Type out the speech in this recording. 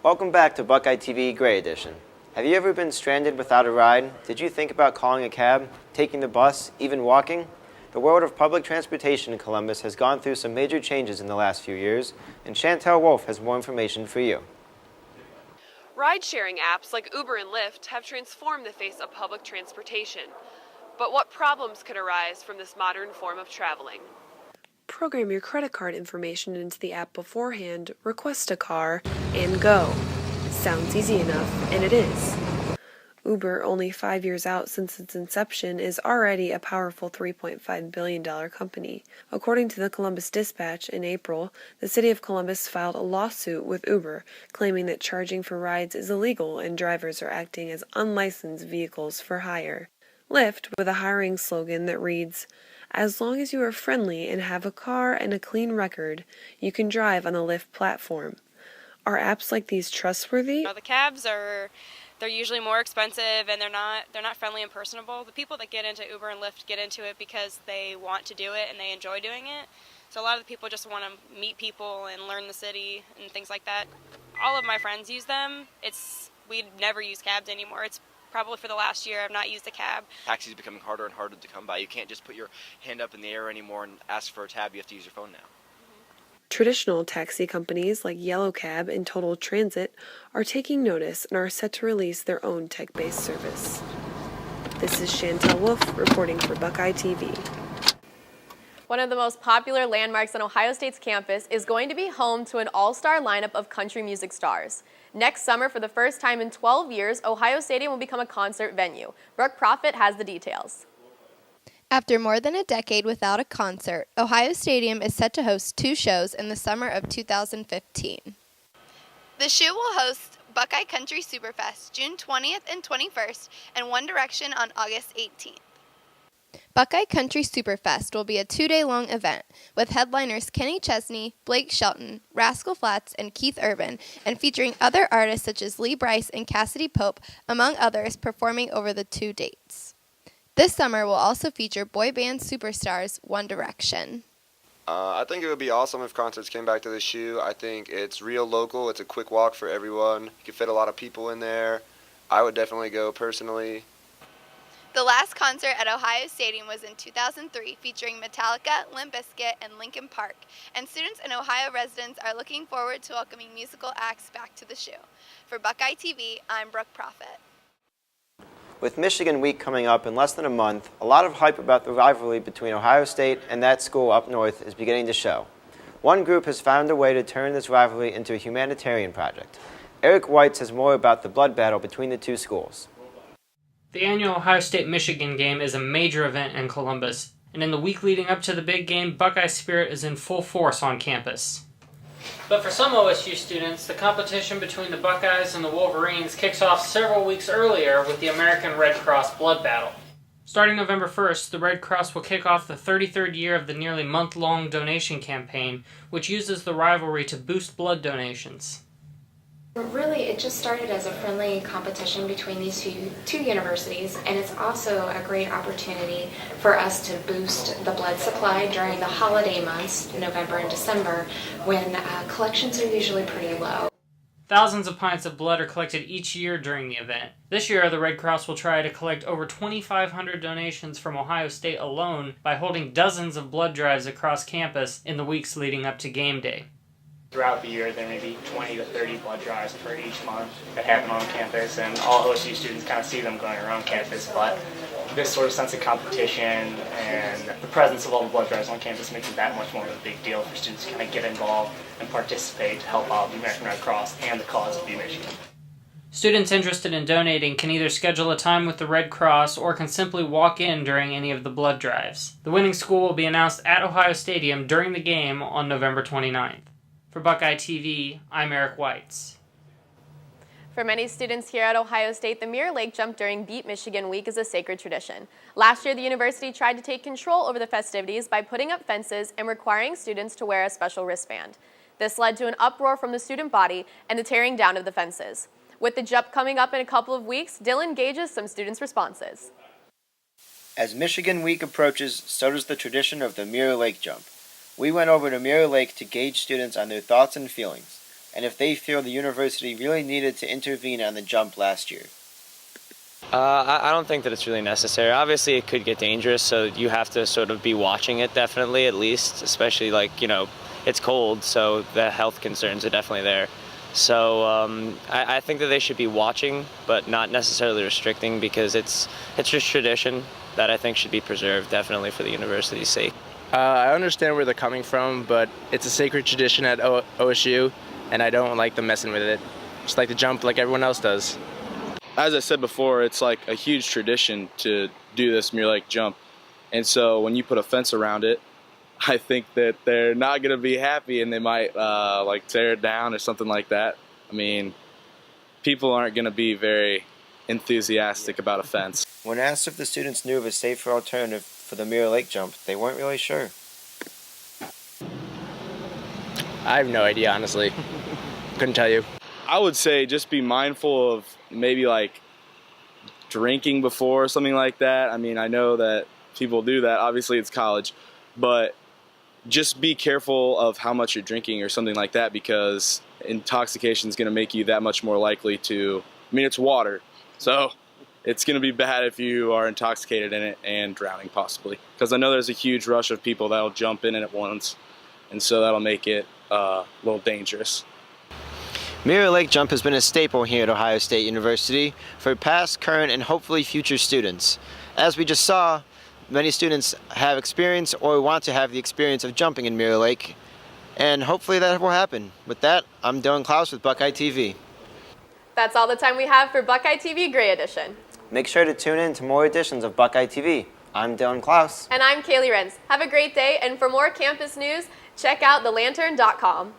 Welcome back to Buckeye TV Gray Edition. Have you ever been stranded without a ride? Did you think about calling a cab, taking the bus, even walking? The world of public transportation in Columbus has gone through some major changes in the last few years, and Chantel Wolf has more information for you. Ride-sharing apps like Uber and Lyft have transformed the face of public transportation. But what problems could arise from this modern form of traveling? Program your credit card information into the app beforehand, request a car, and go. Sounds easy enough, and it is. Uber, only 5 years out since its inception, is already a powerful $3.5 billion company. According to the Columbus Dispatch, in April, the city of Columbus filed a lawsuit with Uber, claiming that charging for rides is illegal and drivers are acting as unlicensed vehicles for hire. Lyft, with a hiring slogan that reads, "As long as you are friendly and have a car and a clean record, you can drive on the Lyft platform." Are apps like these trustworthy? The cabs they're usually more expensive and they're not friendly and personable. The people that get into Uber and Lyft get into it because they want to do it and they enjoy doing it. So a lot of the people just want to meet people and learn the city and things like that. All of my friends use them. We never use cabs anymore. It's probably for the last year I've not used a cab. Taxis are becoming harder and harder to come by. You can't just put your hand up in the air anymore and ask for a tab. You have to use your phone now. Traditional taxi companies like Yellow Cab and Total Transit are taking notice and are set to release their own tech-based service. This is Chantel Wolf reporting for Buckeye TV. One of the most popular landmarks on Ohio State's campus is going to be home to an all-star lineup of country music stars. Next summer, for the first time in 12 years, Ohio Stadium will become a concert venue. Brooke Profit has the details. After more than a decade without a concert, Ohio Stadium is set to host 2 shows in the summer of 2015. The show will host Buckeye Country Superfest June 20th and 21st and One Direction on August 18th. Buckeye Country Superfest will be a 2-day-long event with headliners Kenny Chesney, Blake Shelton, Rascal Flatts, and Keith Urban, and featuring other artists such as Lee Brice and Cassidy Pope, among others, performing over the 2 dates. This summer will also feature boy band superstars One Direction. I think it would be awesome if concerts came back to the shoe. I think it's real local. It's a quick walk for everyone. You can fit a lot of people in there. I would definitely go personally. The last concert at Ohio Stadium was in 2003, featuring Metallica, Limp Bizkit, and Linkin Park. And students and Ohio residents are looking forward to welcoming musical acts back to the shoe. For Buckeye TV, I'm Brooke Profit. With Michigan Week coming up in less than a month, a lot of hype about the rivalry between Ohio State and that school up north is beginning to show. One group has found a way to turn this rivalry into a humanitarian project. Eric White says more about the blood battle between the two schools. The annual Ohio State-Michigan game is a major event in Columbus, and in the week leading up to the big game, Buckeye spirit is in full force on campus. But for some OSU students, the competition between the Buckeyes and the Wolverines kicks off several weeks earlier with the American Red Cross blood battle. Starting November 1st, the Red Cross will kick off the 33rd year of the nearly month-long donation campaign, which uses the rivalry to boost blood donations. Really, it just started as a friendly competition between these two universities, and it's also a great opportunity for us to boost the blood supply during the holiday months, November and December, when collections are usually pretty low. Thousands of pints of blood are collected each year during the event. This year, the Red Cross will try to collect over 2,500 donations from Ohio State alone by holding dozens of blood drives across campus in the weeks leading up to game day. Throughout the year, there may be 20 to 30 blood drives for each month that happen on campus, and all OSU students kind of see them going around campus, but this sort of sense of competition and the presence of all the blood drives on campus makes it that much more of a big deal for students to kind of get involved and participate to help out the American Red Cross and the cause of Michigan. Students interested in donating can either schedule a time with the Red Cross or can simply walk in during any of the blood drives. The winning school will be announced at Ohio Stadium during the game on November 29th. For Buckeye TV, I'm Eric Weitz. For many students here at Ohio State, the Mirror Lake Jump during Beat Michigan Week is a sacred tradition. Last year, the university tried to take control over the festivities by putting up fences and requiring students to wear a special wristband. This led to an uproar from the student body and the tearing down of the fences. With the jump coming up in a couple of weeks, Dylan gauges some students' responses. As Michigan Week approaches, so does the tradition of the Mirror Lake Jump. We went over to Mirror Lake to gauge students on their thoughts and feelings. and if they feel the university really needed to intervene on the jump last year. I don't think that it's really necessary. Obviously, it could get dangerous, so you have to sort of be watching it definitely, at least, especially it's cold, so the health concerns are definitely there. So I think that they should be watching, but not necessarily restricting, because it's just tradition that I think should be preserved, definitely for the university's sake. I understand where they're coming from, but it's a sacred tradition at OSU, and I don't like them messing with it. Just like to jump like everyone else does. As I said before, it's like a huge tradition to do this Mirror Lake jump. And so when you put a fence around it, I think that they're not going to be happy, and they might tear it down or something like that. I mean, people aren't going to be very enthusiastic about a fence. When asked if the students knew of a safer alternative for the Mirror Lake jump, they weren't really sure. I have no idea, honestly. Couldn't tell you. I would say just be mindful of maybe drinking before or something like that. I mean, I know that people do that. Obviously, it's college. But just be careful of how much you're drinking or something like that, because intoxication is going to make you that much more likely to, I mean, it's water. So it's going to be bad if you are intoxicated in it and drowning possibly. Because I know there's a huge rush of people that'll jump in it at once. And so that'll make it a little dangerous. Mirror Lake jump has been a staple here at Ohio State University for past, current, and hopefully future students. As we just saw, many students have experience or want to have the experience of jumping in Mirror Lake, and hopefully that will happen. With that, I'm Dylan Klaus with Buckeye TV. That's all the time we have for Buckeye TV Gray Edition. Make sure to tune in to more editions of Buckeye TV. I'm Dylan Klaus. And I'm Kaylee Renz. Have a great day, and for more campus news, check out thelantern.com.